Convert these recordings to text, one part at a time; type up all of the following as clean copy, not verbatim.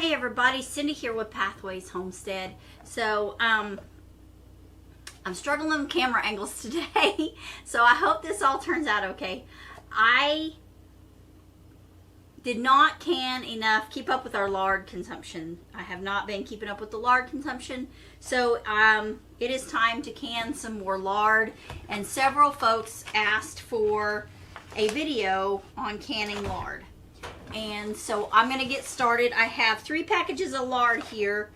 Hi everybody, Cindy here with Pathways Homestead. So I'm struggling with camera angles today, so I hope this all turns out okay. I did not can enough, keep up with our lard consumption. I have not been keeping up with the lard consumption, so it is time to can some more lard, and several folks asked for a video on canning lard. And so I'm going to get started. I have 3 packages of lard here.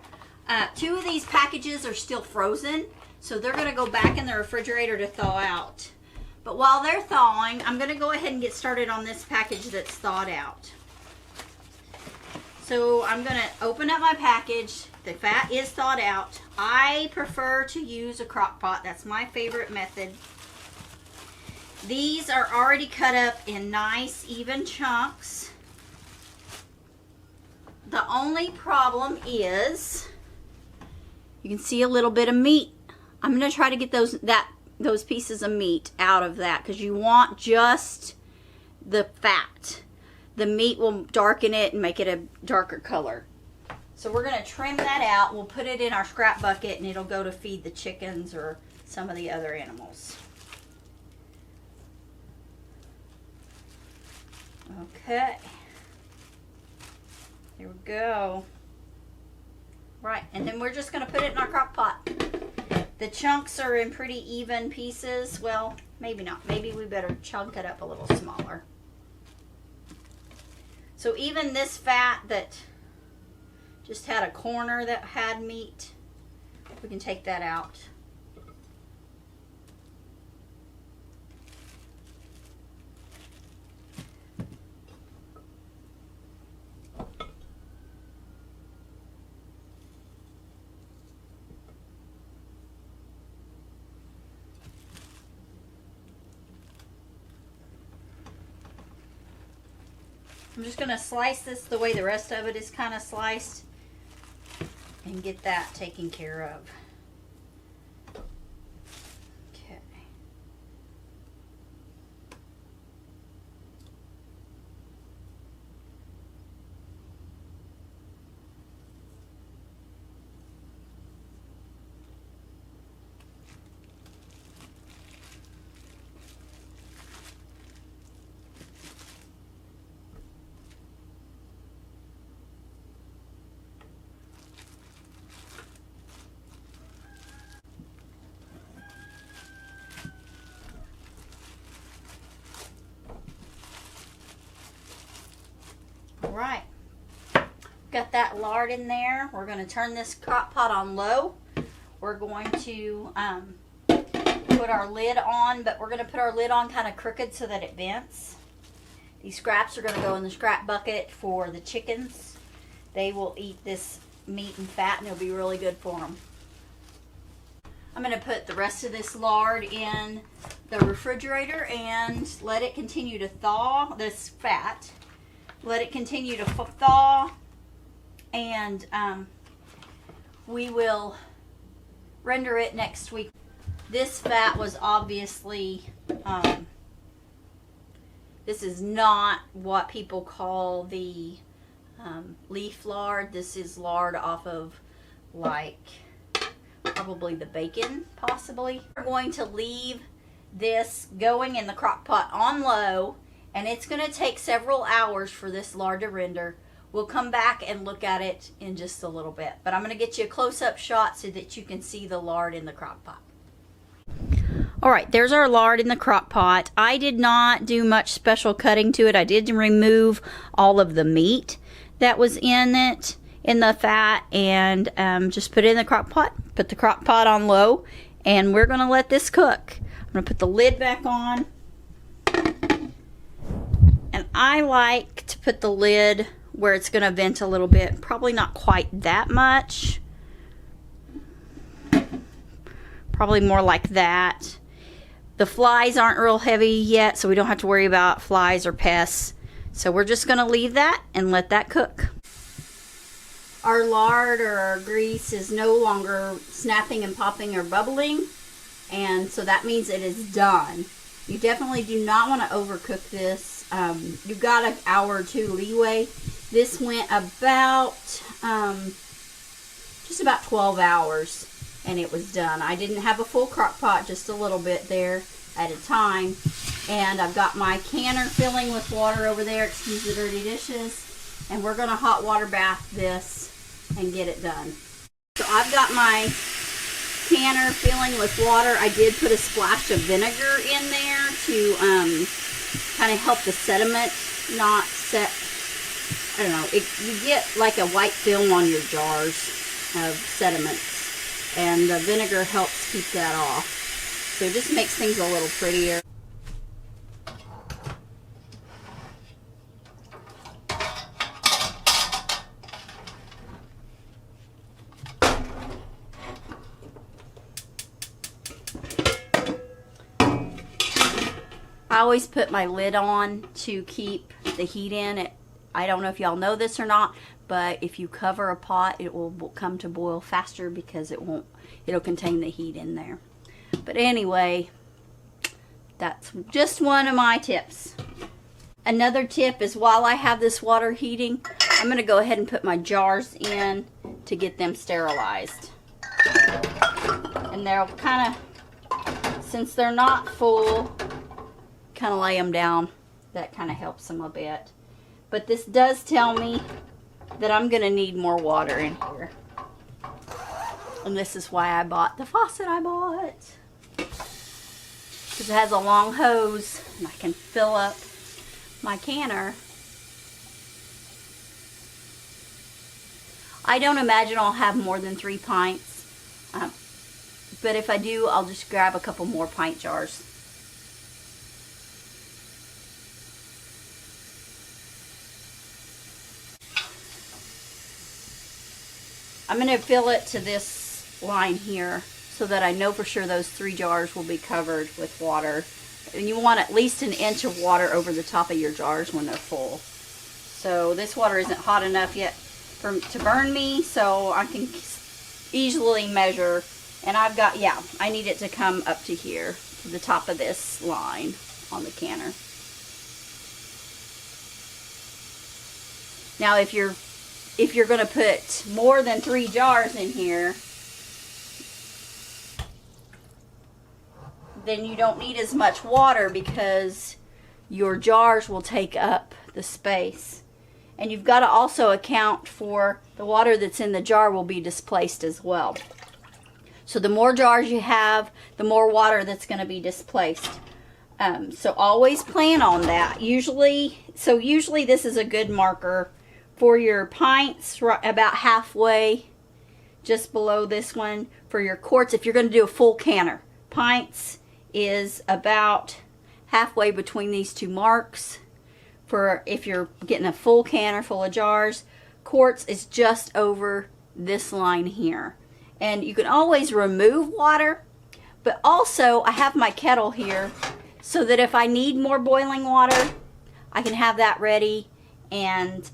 2 of these packages are still frozen, so they're going to go back in the refrigerator to thaw out. But while they're thawing, I'm going to go ahead and get started on this package that's thawed out. So I'm going to open up my package. The fat is thawed out. I prefer to use a crock pot. That's my favorite method. These are already cut up in nice even chunks. The only problem is you can see a little bit of meat. I'm going to try to get those pieces of meat out of that, because you want just the fat. The meat will darken it and make it a darker color. So we're going to trim that out. We'll put it in our scrap bucket and it'll go to feed the chickens or some of the other animals. Okay. Here we go. Right, and then we're just going to put it in our crock pot. The chunks are in pretty even pieces. Well, maybe not. Maybe we better chunk it up a little smaller. So even this fat that just had a corner that had meat, we can take that out. I'm just going to slice this the way the rest of it is kind of sliced and get that taken care of. Okay. Right, got that lard in there. We're going to turn this crock pot on low. We're going to put our lid on, but we're going to put our lid on kind of crooked so that it vents. These scraps are going to go in the scrap bucket for the chickens. They will eat this meat and fat, and it'll be really good for them. I'm going to put the rest of this lard in the refrigerator and let it continue to thaw, this fat. Let it continue to thaw, and we will render it next week. This fat was obviously, this is not what people call the leaf lard. This is lard off of, like, probably the bacon, possibly. We're going to leave this going in the crock pot on low, and it's going to take several hours for this lard to render. We'll come back and look at it in just a little bit. But I'm going to get you a close-up shot so that you can see the lard in the crock pot. Alright, there's our lard in the crock pot. I did not do much special cutting to it. I did remove all of the meat that was in it, in the fat, and just put it in the crock pot. Put the crock pot on low, and we're going to let this cook. I'm going to put the lid back on. And I like to put the lid where it's going to vent a little bit. Probably not quite that much. Probably more like that. The flies aren't real heavy yet, so we don't have to worry about flies or pests. So we're just going to leave that and let that cook. Our lard or our grease is no longer snapping and popping or bubbling. And so that means it is done. You definitely do not want to overcook this. You've got an hour or two leeway. This went about just about 12 hours and it was done. I didn't have a full crock pot, just a little bit there at a time. And I've got my canner filling with water over there, excuse the dirty dishes, and we're gonna hot water bath this and get it done. So I've got my canner filling with water. I did put a splash of vinegar in there to kind of help the sediment not set. I don't know, you get like a white film on your jars of sediments, and the vinegar helps keep that off. So it just makes things a little prettier. I always put my lid on to keep the heat in. I don't know if y'all know this or not, but if you cover a pot, it will come to boil faster because it'll contain the heat in there. But anyway, that's just one of my tips. Another tip is while I have this water heating, I'm going to go ahead and put my jars in to get them sterilized. And they'll kind of, since they're not full, kind of lay them down. That kind of helps them a bit. But this does tell me that I'm going to need more water in here. And this is why I bought the faucet I bought. Because it has a long hose and I can fill up my canner. I don't imagine I'll have more than 3 pints. But if I do, I'll just grab a couple more pint jars. I'm going to fill it to this line here so that I know for sure those 3 jars will be covered with water. And you want at least an inch of water over the top of your jars when they're full. So this water isn't hot enough yet to burn me, so I can easily measure. And I've got, yeah, I need it to come up to here, to the top of this line on the canner. Now if you're going to put more than 3 jars in here, then you don't need as much water because your jars will take up the space. And you've got to also account for the water that's in the jar will be displaced as well. So the more jars you have, the more water that's going to be displaced. So always plan on that. Usually this is a good marker for your pints, about halfway, just below this one. For your quarts, if you're going to do a full canner, pints is about halfway between these 2 marks. For if you're getting a full canner full of jars, quarts is just over this line here. And you can always remove water, but also I have my kettle here so that if I need more boiling water, I can have that ready and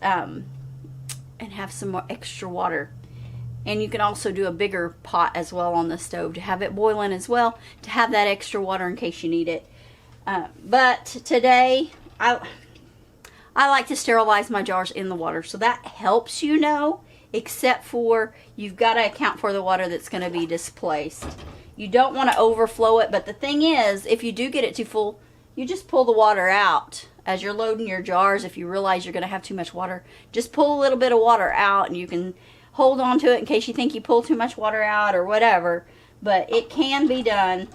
have some more extra water. And you can also do a bigger pot as well on the stove to have it boiling as well, to have that extra water in case you need it. But today I like to sterilize my jars in the water, so that helps, you know, except for you've got to account for the water that's going to be displaced. You don't want to overflow it, but the thing is, if you do get it too full, you just pull the water out. As you're loading your jars, if you realize you're going to have too much water, just pull a little bit of water out, and you can hold on to it in case you think you pull too much water out or whatever. But it can be done.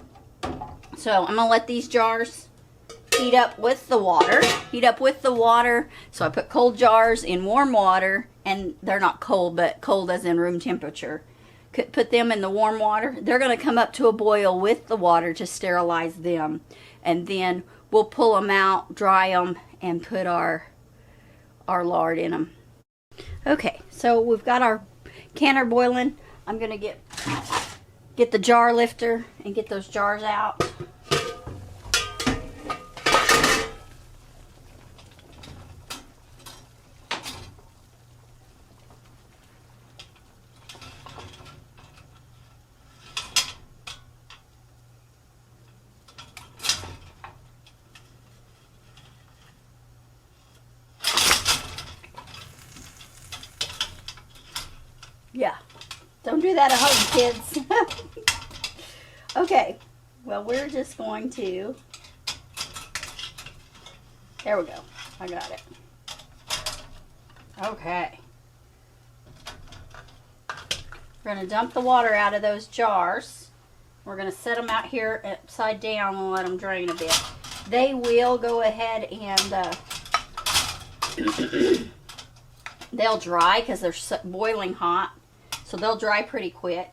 So I'm going to let these jars heat up with the water. So I put cold jars in warm water, and they're not cold, but cold as in room temperature. Put them in the warm water. They're going to come up to a boil with the water to sterilize them. And then we'll pull them out, dry them, and put our lard in them. Okay, so we've got our canner boiling. I'm going to get the jar lifter and get those jars out. Yeah, don't do that at home, kids. Okay, well, we're just going to, there we go, I got it. Okay. We're going to dump the water out of those jars. We're going to set them out here upside down and let them drain a bit. They will go ahead and they'll dry because they're boiling hot. So they'll dry pretty quick.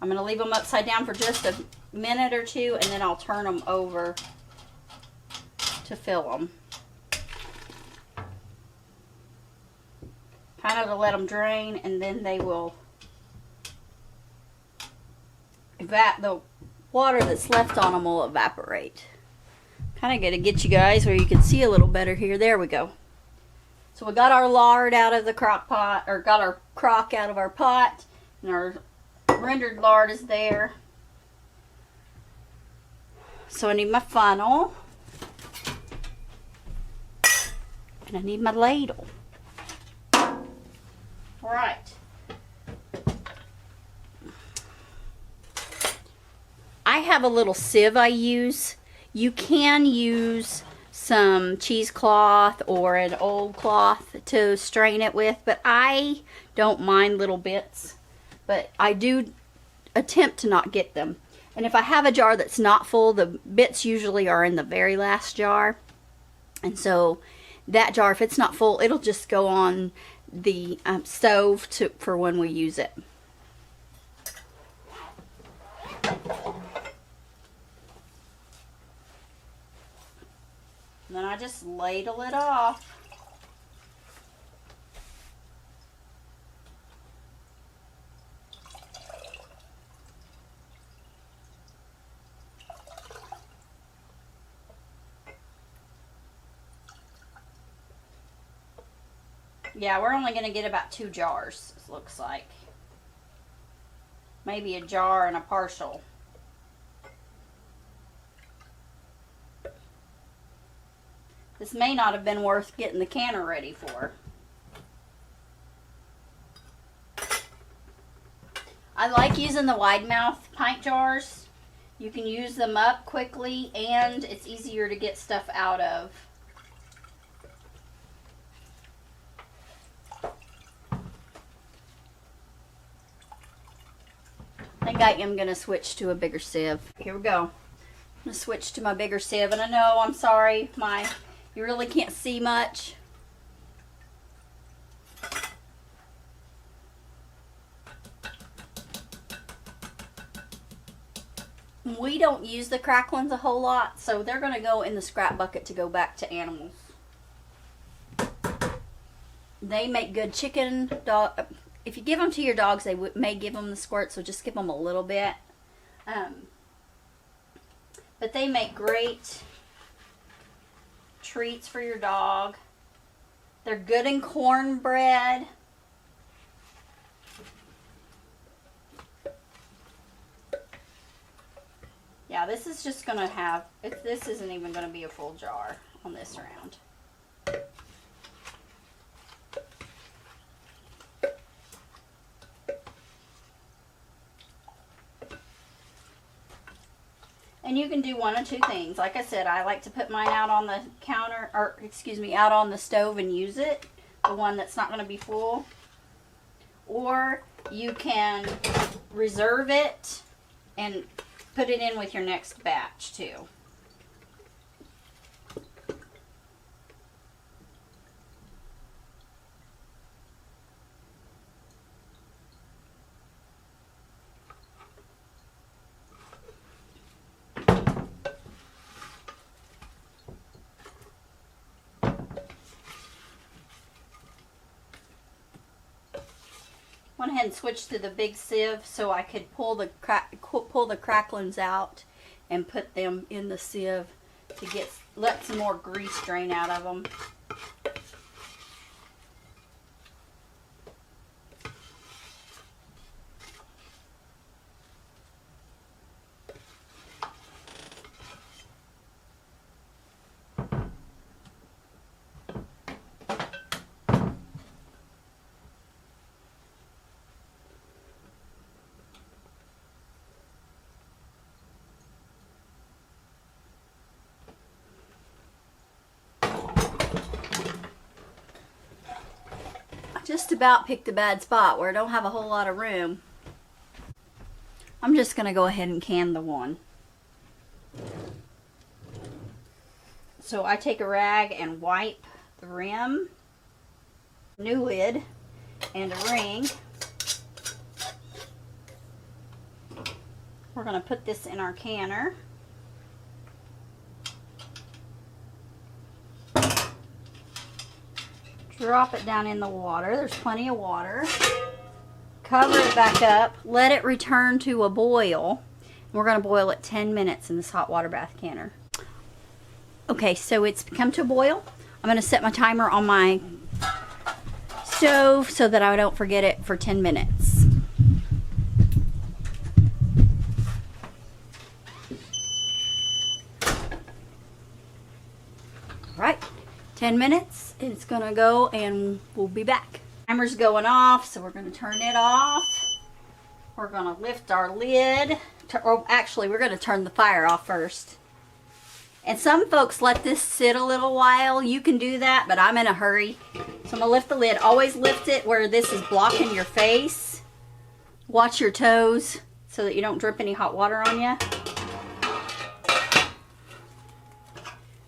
I'm going to leave them upside down for just a minute or two, and then I'll turn them over to fill them. Kind of to let them drain, and then they will, the water that's left on them will evaporate. Kind of got to get you guys where you can see a little better here. There we go. So we got our lard out of the crock pot, or got our crock out of our pot, and our rendered lard is there. So I need my funnel, and I need my ladle. All right. I have a little sieve I use. You can use some cheesecloth or an old cloth to strain it with, but I don't mind little bits. But I do attempt to not get them. And if I have a jar that's not full, the bits usually are in the very last jar. And so that jar, if it's not full, it'll just go on the stove for when we use it. And then I just ladle it off. Yeah, we're only going to get about 2 jars, it looks like. Maybe a jar and a partial. This may not have been worth getting the canner ready for. I like using the wide mouth pint jars. You can use them up quickly, and it's easier to get stuff out of. I think I am going to switch to a bigger sieve. Here we go. I'm going to switch to my bigger sieve, and I know, I'm sorry, you really can't see much. We don't use the cracklings a whole lot, so they're going to go in the scrap bucket to go back to animals. They make good chicken, dog. If you give them to your dogs, they may give them the squirt, so just give them a little bit. But they make great treats for your dog. They're good in cornbread. Yeah, this is just going to have, this isn't even going to be a full jar on this round. And you can do one of two things. Like I said, I like to put mine out on the counter, or excuse me, out on the stove and use it. The one that's not going to be full. Or you can reserve it and put it in with your next batch too. Went ahead and switched to the big sieve so I could pull the cracklings out and put them in the sieve to let some more grease drain out of them. just about picked a bad spot where I don't have a whole lot of room. I'm just going to go ahead and can the one. So I take a rag and wipe the rim, new lid, and a ring. We're going to put this in our canner. Drop it down in the water. There's plenty of water. Cover it back up. Let it return to a boil. We're going to boil it 10 minutes in this hot water bath canner. Okay, so it's come to a boil. I'm going to set my timer on my stove so that I don't forget it for 10 minutes. All right, 10 minutes. It's going to go and we'll be back. Timer's going off, so we're going to turn it off. We're going to lift our lid. Or actually, we're going to turn the fire off first. And some folks let this sit a little while. You can do that, but I'm in a hurry. So I'm going to lift the lid. Always lift it where this is blocking your face. Watch your toes so that you don't drip any hot water on you.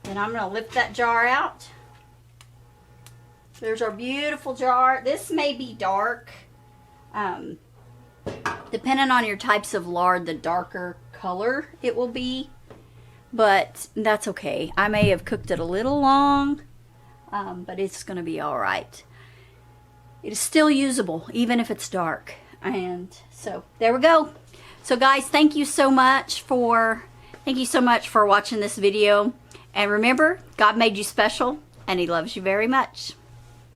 Then I'm going to lift that jar out. There's our beautiful jar. This may be dark. Depending on your types of lard, the darker color it will be. But that's okay. I may have cooked it a little long, but it's going to be all right. It is still usable, even if it's dark. And so there we go. So guys, thank you so much for watching this video. And remember, God made you special, and He loves you very much.